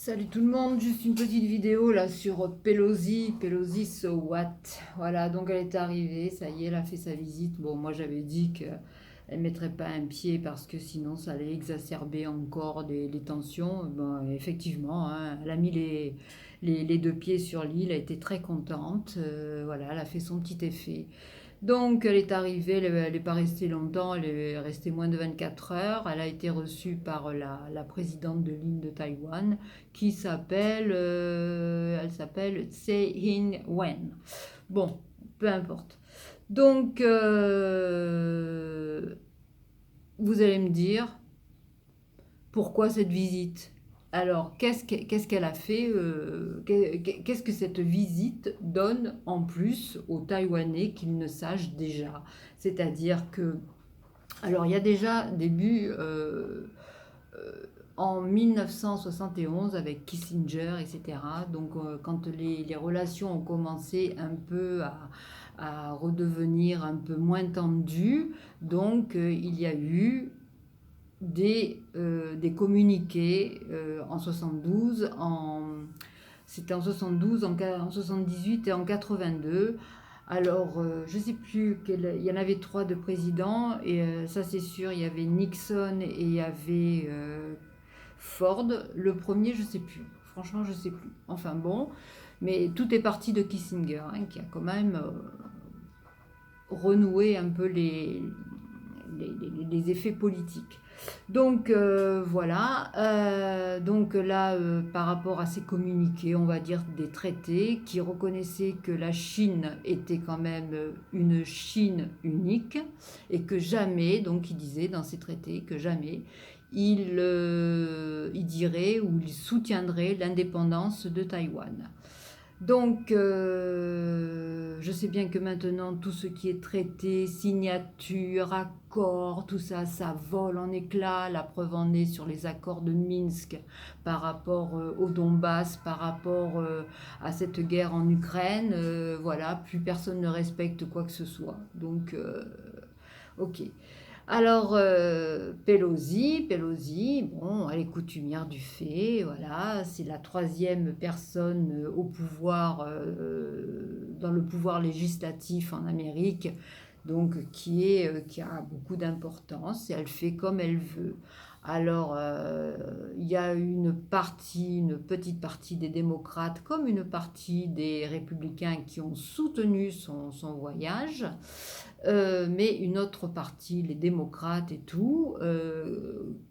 Salut tout le monde, juste une petite vidéo là sur Pelosi, Pelosi so what. Voilà, donc elle est arrivée, ça y est, elle a fait sa visite. Bon, moi j'avais dit qu'elle ne mettrait pas un pied parce que sinon ça allait exacerber encore les tensions. Bon, effectivement, hein, elle a mis les deux pieds sur l'île, elle était très contente. Voilà, elle a fait son petit effet. Donc, elle est arrivée, elle n'est pas restée longtemps, elle est restée moins de 24 heures. Elle a été reçue par la présidente de l'île de Taïwan, qui elle s'appelle Tsai Ing-wen. Bon, peu importe. Donc, vous allez me dire, pourquoi cette visite? Alors, qu'est-ce qu'elle a fait? Qu'est-ce que cette visite donne en plus aux Taïwanais qu'ils ne sachent déjà? C'est-à-dire que, alors il y a déjà début en 1971 avec Kissinger, etc. Donc, quand les relations ont commencé un peu à redevenir un peu moins tendues, donc il y a eu des communiqués en 72, c'était en 72, en 78 et en 82. Alors, je ne sais plus, il y en avait trois de présidents, et ça c'est sûr, il y avait Nixon et il y avait Ford. Le premier, je ne sais plus. Franchement, je ne sais plus. Enfin bon, mais tout est parti de Kissinger, hein, qui a quand même renoué un peu les effets politiques. Donc voilà, donc là par rapport à ces communiqués, on va dire des traités qui reconnaissaient que la Chine était quand même une Chine unique et que jamais, donc il disait dans ces traités que jamais il dirait ou il soutiendrait l'indépendance de Taïwan. Donc, je sais bien que maintenant, tout ce qui est traité, signature, accord, tout ça, ça vole en éclats. La preuve en est sur les accords de Minsk par rapport au Donbass, par rapport à cette guerre en Ukraine. Voilà, plus personne ne respecte quoi que ce soit. Donc, ok. Alors, Pelosi, bon, elle est coutumière du fait, voilà, c'est la troisième personne au pouvoir, dans le pouvoir législatif en Amérique, donc qui a beaucoup d'importance et elle fait comme elle veut. Alors, il y a une petite partie des démocrates comme une partie des républicains qui ont soutenu son voyage. Mais une autre partie, les démocrates et tout,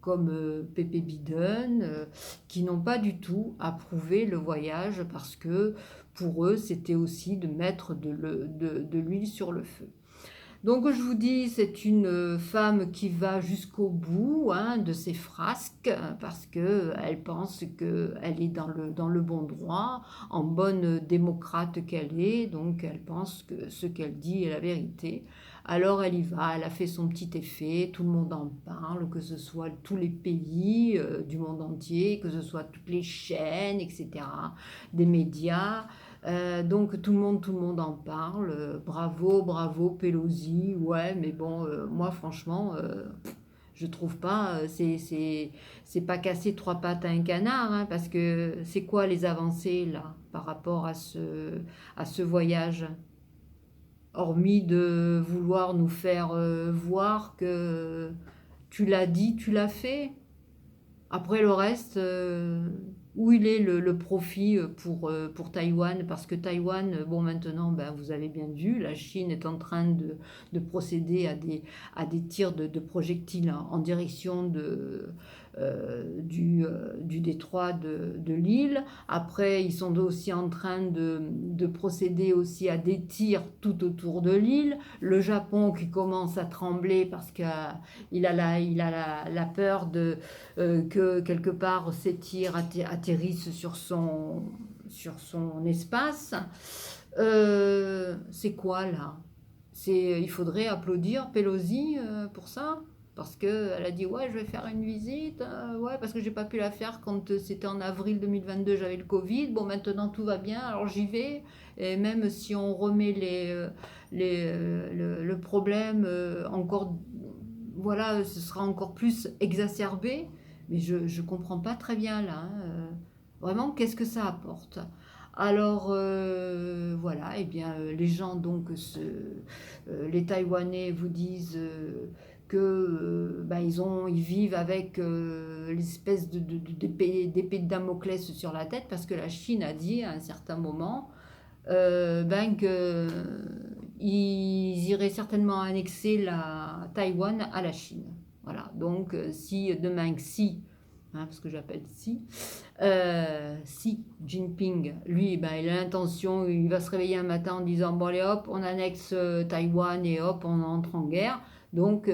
comme Pepe Biden, qui n'ont pas du tout approuvé le voyage parce que pour eux, c'était aussi de mettre de l'huile sur le feu. Donc je vous dis, c'est une femme qui va jusqu'au bout, hein, de ses frasques parce qu'elle pense qu'elle est dans le bon droit, en bonne démocrate qu'elle est, donc elle pense que ce qu'elle dit est la vérité. Alors elle y va, elle a fait son petit effet, tout le monde en parle, que ce soit tous les pays du monde entier, que ce soit toutes les chaînes, etc., des médias. Donc tout le monde en parle. Bravo, bravo Pelosi. Ouais, mais bon, moi franchement, je trouve pas. C'est pas casser trois pattes à un canard, hein, parce que c'est quoi les avancées là par rapport à ce voyage, hormis de vouloir nous faire voir que tu l'as dit, tu l'as fait. Après le reste, où il est le profit pour Taïwan? Parce que Taïwan, bon maintenant, ben, vous avez bien vu, la Chine est en train de procéder à des tirs de projectiles en direction du détroit de l'île. Après, ils sont aussi en train de procéder aussi à des tirs tout autour de l'île. Le Japon qui commence à trembler parce qu'il a la peur que quelque part ces tirs atterrissent sur son espace. C'est quoi là? Il faudrait applaudir Pelosi pour ça? Parce qu'elle a dit ouais, je vais faire une visite, ouais, parce que j'ai pas pu la faire quand c'était en avril 2022, j'avais le Covid. Bon, maintenant tout va bien, alors j'y vais. Et même si on remet le problème encore, voilà, ce sera encore plus exacerbé. Mais je comprends pas très bien là, hein. vraiment, qu'est-ce que ça apporte? Alors, voilà, et bien, les gens, donc, les Taïwanais vous disent que bah, ils vivent avec l'espèce d'épée de Damoclès sur la tête, parce que la Chine a dit à un certain moment ben, qu'ils iraient certainement annexer la Taïwan à la Chine. Voilà, donc si demain Xi, hein, parce que j'appelle Xi Jinping, lui, ben, il a l'intention, il va se réveiller un matin en disant bon allez hop, on annexe Taïwan et hop, on entre en guerre. Donc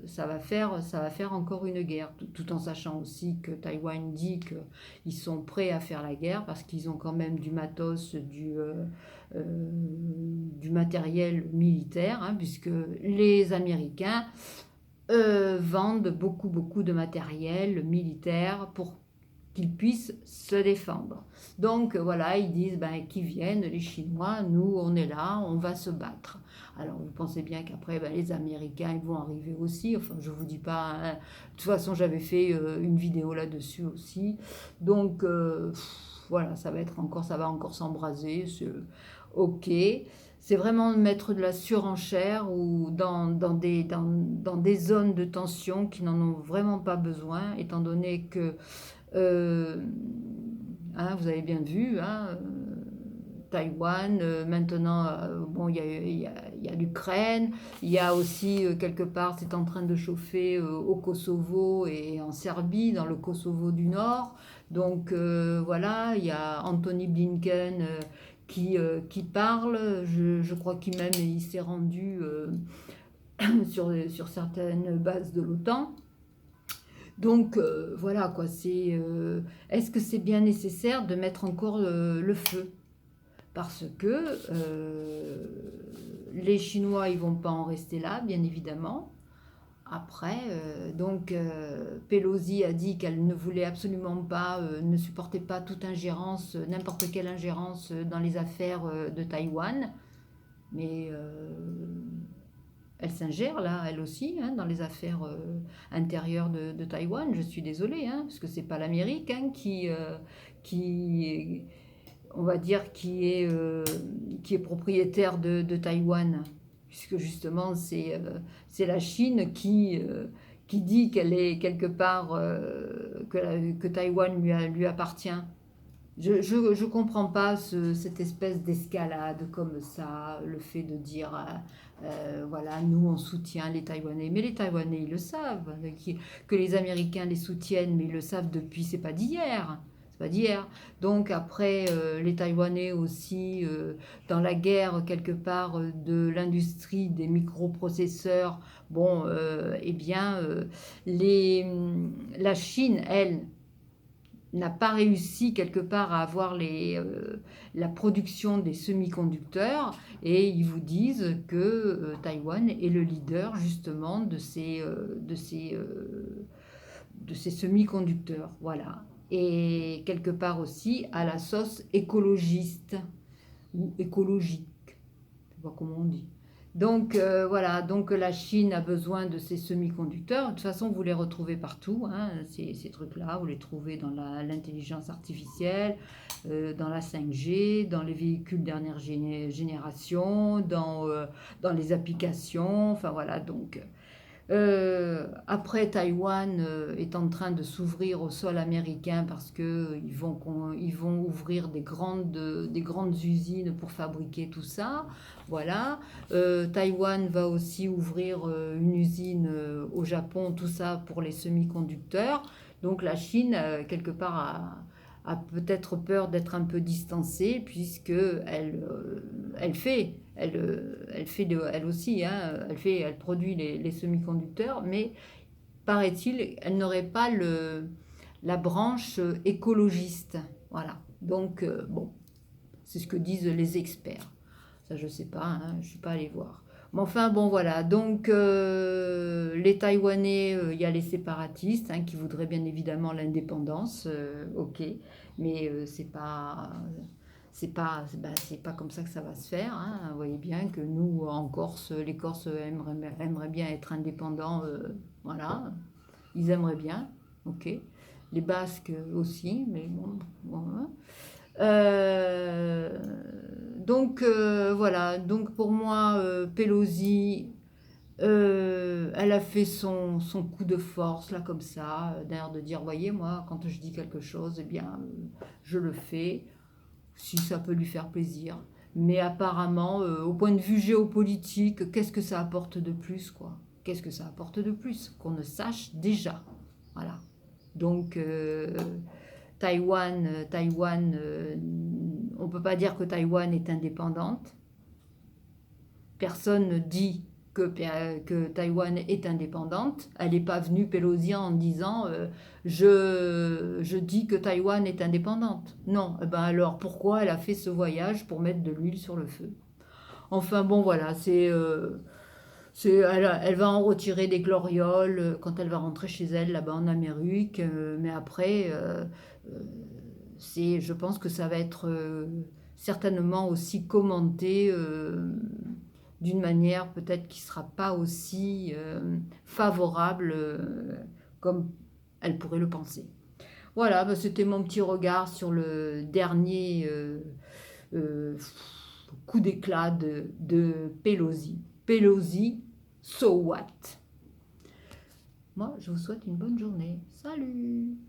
ça va faire encore une guerre, tout en sachant aussi que Taïwan dit qu'ils sont prêts à faire la guerre parce qu'ils ont quand même du matos, du matériel militaire, hein, puisque les Américains vendent beaucoup de matériel militaire pour qu'ils puissent se défendre. Donc voilà, ils disent ben, qu'ils viennent, les Chinois, nous on est là, on va se battre. Alors vous pensez bien qu'après ben, les Américains ils vont arriver aussi, enfin je vous dis pas, hein. De toute façon j'avais fait une vidéo là-dessus aussi. Donc voilà, ça va encore s'embraser, ok. C'est vraiment mettre de la surenchère ou dans des zones de tension qui n'en ont vraiment pas besoin, étant donné que euh, hein, vous avez bien vu, hein, Taïwan, maintenant, bon, il y a l'Ukraine, il y a aussi, quelque part, c'est en train de chauffer au Kosovo et en Serbie, dans le Kosovo du Nord. Donc, voilà, il y a Anthony Blinken qui parle. Je crois qu'il même il s'est rendu sur certaines bases de l'OTAN. Donc voilà quoi, est-ce que c'est bien nécessaire de mettre encore le feu? Parce que les Chinois, ils vont pas en rester là, bien évidemment. Après, Pelosi a dit qu'elle ne voulait absolument pas, ne supportait pas toute ingérence, n'importe quelle ingérence dans les affaires de Taïwan. Mais elle s'ingère là, elle aussi, hein, dans les affaires intérieures de Taïwan. Je suis désolée, hein, parce que c'est pas l'Amérique hein, qui, on va dire, qui est propriétaire de Taïwan, puisque justement c'est la Chine qui dit qu'elle est quelque part que Taïwan lui appartient. Je comprends pas cette espèce d'escalade comme ça, le fait de dire voilà, nous on soutient les Taïwanais. Mais les Taïwanais ils le savent, que les Américains les soutiennent, mais ils le savent depuis, c'est pas d'hier. C'est pas d'hier. Donc après, les Taïwanais aussi, dans la guerre quelque part de l'industrie des microprocesseurs, bon, eh bien, la Chine, elle, n'a pas réussi quelque part à avoir la production des semi-conducteurs et ils vous disent que Taïwan est le leader justement de ces semi-conducteurs. Voilà. Et quelque part aussi à la sauce écologiste ou écologique. Je ne sais pas comment on dit. Donc voilà, donc la Chine a besoin de ces semi-conducteurs. De toute façon, vous les retrouvez partout, hein, ces trucs-là. Vous les trouvez dans l'intelligence artificielle, dans la 5G, dans les véhicules dernière génération, dans les applications. Enfin voilà, donc après, Taïwan est en train de s'ouvrir au sol américain parce qu'ils vont ouvrir des grandes usines pour fabriquer tout ça. Voilà. Taïwan va aussi ouvrir une usine au Japon, tout ça pour les semi-conducteurs. Donc la Chine, quelque part, a peut-être peur d'être un peu distancée puisque elle aussi, hein, elle produit les semi-conducteurs, mais paraît-il, elle n'aurait pas la branche écologiste. Voilà. Donc, bon, c'est ce que disent les experts. Ça, je ne sais pas, hein, je ne suis pas allée voir. Mais enfin, bon, voilà. Donc, les Taïwanais, il y a les séparatistes hein, qui voudraient bien évidemment l'indépendance. Ok, mais c'est pas comme ça que ça va se faire. Hein. Vous voyez bien que nous, en Corse, les Corses aimeraient bien être indépendants. Voilà, ils aimeraient bien. Ok. Les Basques aussi, mais bon, Euh, voilà, donc pour moi, Pelosi, elle a fait son coup de force, là, comme ça, d'ailleurs de dire, voyez, moi, quand je dis quelque chose, eh bien, je le fais, si ça peut lui faire plaisir. Mais apparemment, au point de vue géopolitique, qu'est-ce que ça apporte de plus, quoi? Qu'est-ce que ça apporte de plus? Qu'on ne sache déjà. Voilà. Donc, on ne peut pas dire que Taïwan est indépendante. Personne ne dit que Taïwan est indépendante. Elle n'est pas venue Pelosi en disant je dis que Taïwan est indépendante. Non, eh ben alors pourquoi elle a fait ce voyage pour mettre de l'huile sur le feu? Enfin bon voilà, elle va en retirer des glorioles quand elle va rentrer chez elle là-bas en Amérique, mais après, je pense que ça va être certainement aussi commenté d'une manière peut-être qui ne sera pas aussi favorable comme elle pourrait le penser. Voilà, bah, c'était mon petit regard sur le dernier euh, coup d'éclat de Pelosi. Pelosi, so what? Moi, je vous souhaite une bonne journée. Salut!